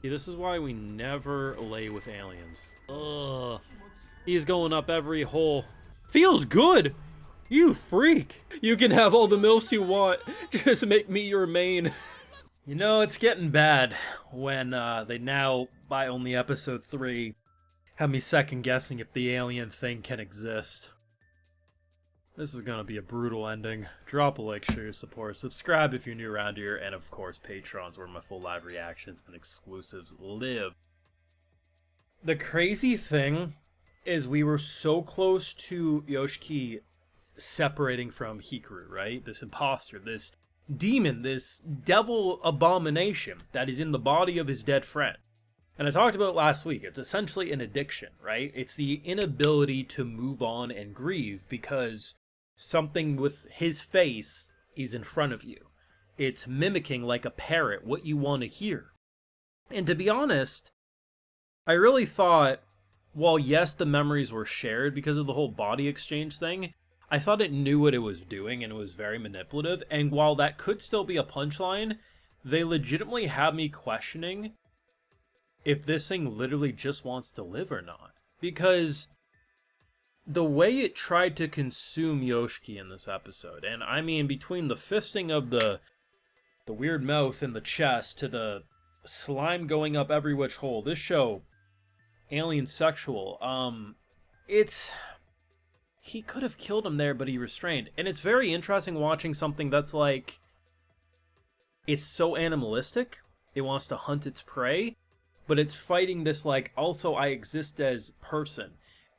See, this is why we never lay with aliens. Ugh. He's going up every hole. Feels good! You freak! You can have all the MILFs you want. Just make me your main. You know, it's getting bad when they now, by only episode 3, have me second guessing if the alien thing can exist. This is gonna be a brutal ending. Drop a like, share your support, subscribe if you're new around here, and of course Patreon's where my full live reactions and exclusives live. The crazy thing is we were so close to Yoshiki separating from Hikaru, right? This imposter, this demon, this devil abomination that is in the body of his dead friend. And I talked about last week, it's essentially an addiction, right? It's the inability to move on and grieve because something with his face is in front of you. It's mimicking like a parrot what you want to hear. And to be honest, I really thought, while yes, the memories were shared because of the whole body exchange thing, I thought it knew what it was doing and it was very manipulative. And while that could still be a punchline, they legitimately had me questioning if this thing literally just wants to live or not. Because the way it tried to consume Yoshiki in this episode, and I mean between the fisting of the weird mouth in the chest to the slime going up every which hole, this show, alien sexual, he could have killed him there, but he restrained. And it's very interesting watching something that's like, it's so animalistic, it wants to hunt its prey, but it's fighting this like, also I exist as person.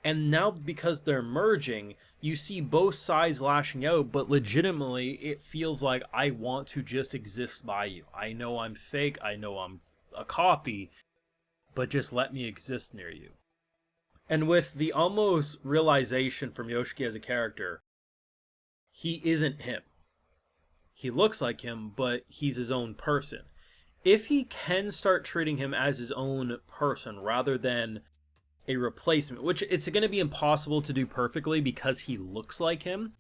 And now because they're merging, you see both sides lashing out, but legitimately it feels like I want to just exist by you. I know I'm fake, I know I'm a copy, but just let me exist near you. And with the almost realization from Yoshiki as a character, he isn't him. He looks like him, but he's his own person. If he can start treating him as his own person rather than a replacement, which it's going to be impossible to do perfectly because he looks like him,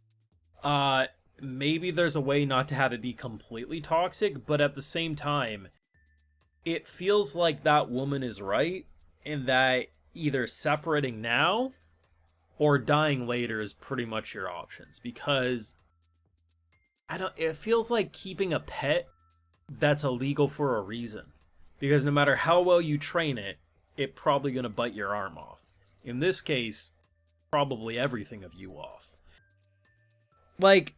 maybe there's a way not to have it be completely toxic, but at the same time, it feels like that woman is right in that either separating now or dying later is pretty much your options, because it feels like keeping a pet that's illegal for a reason, because no matter how well you train it, it's probably going to bite your arm off. In this case, probably everything of you off. Like,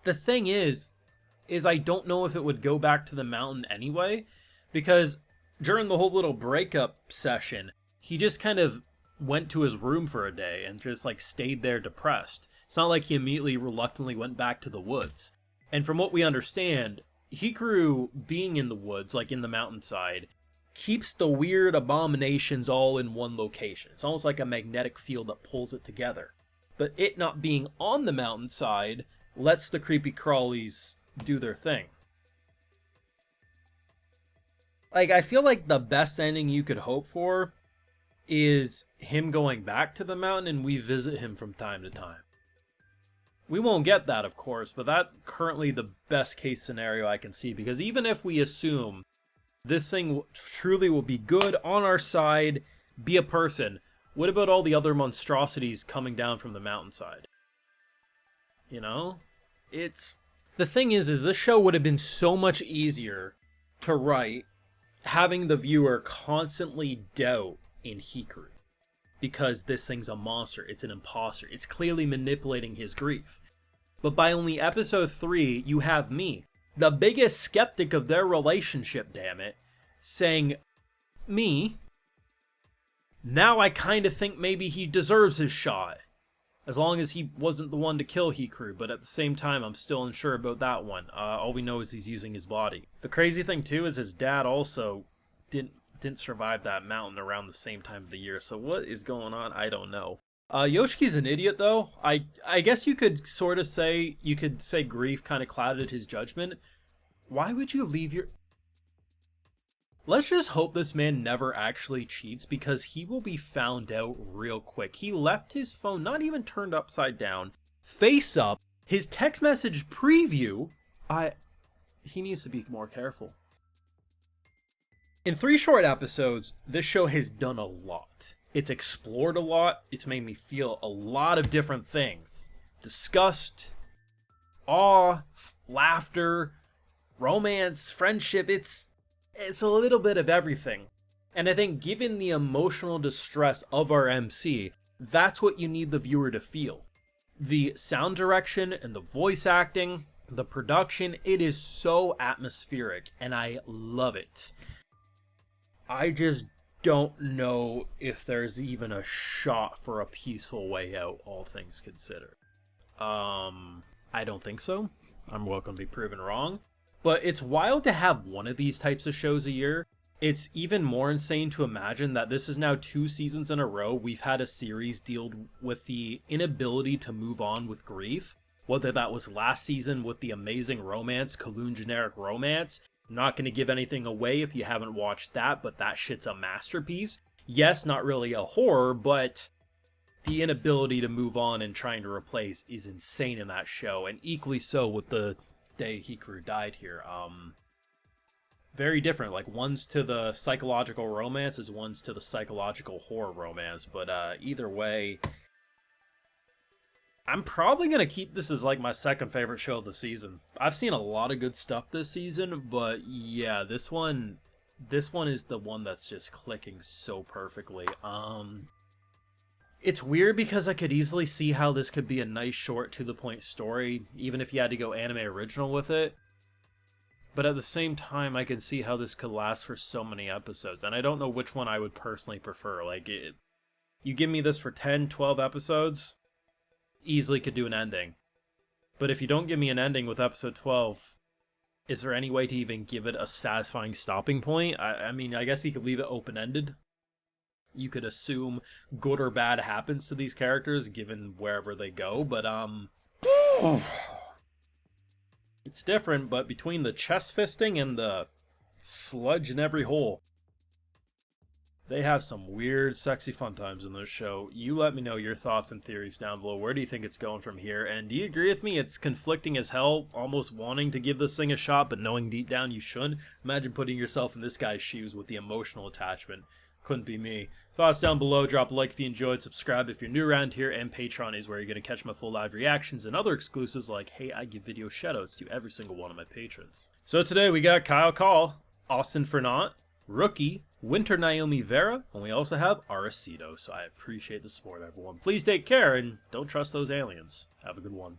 the thing is I don't know if it would go back to the mountain anyway, because during the whole little breakup session, he just kind of went to his room for a day and just like stayed there depressed. It's not like he immediately reluctantly went back to the woods. And from what we understand, Hikaru being in the woods, like in the mountainside, keeps the weird abominations all in one location. It's almost like a magnetic field that pulls it together. But it not being on the mountainside lets the creepy crawlies do their thing. Like, I feel like the best ending you could hope for is him going back to the mountain and we visit him from time to time. We won't get that, of course, but that's currently the best case scenario I can see, because even if we assume this thing truly will be good, on our side, be a person, what about all the other monstrosities coming down from the mountainside? You know? The thing is this show would have been so much easier to write having the viewer constantly doubt in Hikaru. Because this thing's a monster, it's an imposter, it's clearly manipulating his grief. But by only episode 3, you have me, the biggest skeptic of their relationship, damn it, saying, me, now I kind of think maybe he deserves his shot. As long as he wasn't the one to kill Hikaru, but at the same time, I'm still unsure about that one. All we know is he's using his body. The crazy thing, too, is his dad also didn't survive that mountain around the same time of the year, so what is going on? I don't know. Yoshiki's an idiot, though. I guess you could sort of say, grief kind of clouded his judgment. Why would you leave your... Let's just hope this man never actually cheats, because he will be found out real quick. He left his phone not even turned upside down, face up, his text message preview. He needs to be more careful. In 3 short episodes, this show has done a lot. It's explored a lot. It's made me feel a lot of different things. Disgust, awe, laughter, romance, friendship. It's a little bit of everything. And I think given the emotional distress of our MC, that's what you need the viewer to feel. The sound direction and the voice acting, the production, it is so atmospheric, and I love it. I just don't know if there's even a shot for a peaceful way out, all things considered. I don't think so. I'm welcome to be proven wrong. But it's wild to have one of these types of shows a year. It's even more insane to imagine that this is now 2 seasons in a row we've had a series deal with the inability to move on with grief. Whether that was last season with the amazing romance, Kowloon Generic Romance. Not going to give anything away if you haven't watched that, but that shit's a masterpiece. Yes, not really a horror, but the inability to move on and trying to replace is insane in that show, and equally so with the day Hikaru died here. Very different. Like, one's to the psychological romance as one's to the psychological horror romance, but either way, I'm probably going to keep this as like my second favorite show of the season. I've seen a lot of good stuff this season, but yeah, this one is the one that's just clicking so perfectly. It's weird because I could easily see how this could be a nice short to the point story, even if you had to go anime original with it. But at the same time, I can see how this could last for so many episodes, and I don't know which one I would personally prefer. Like, you give me this for 10, 12 episodes, easily could do an ending. But if you don't give me an ending with episode 12, is there any way to even give it a satisfying stopping point? I mean, I guess you could leave it open-ended. You could assume good or bad happens to these characters given wherever they go, but it's different. But between the chest fisting and the sludge in every hole, they have some weird, sexy fun times in this show. You let me know your thoughts and theories down below. Where do you think it's going from here? And do you agree with me? It's conflicting as hell, almost wanting to give this thing a shot, but knowing deep down you shouldn't. Imagine putting yourself in this guy's shoes with the emotional attachment. Couldn't be me. Thoughts down below. Drop a like if you enjoyed. Subscribe if you're new around here. And Patreon is where you're going to catch my full live reactions and other exclusives like, hey, I give video shoutouts to every single one of my patrons. So today we got Kyle Call, Austin Fernand, Rookie, Winter Naomi Vera, and we also have Arecido. So I appreciate the support, everyone. Please take care and don't trust those aliens. Have a good one.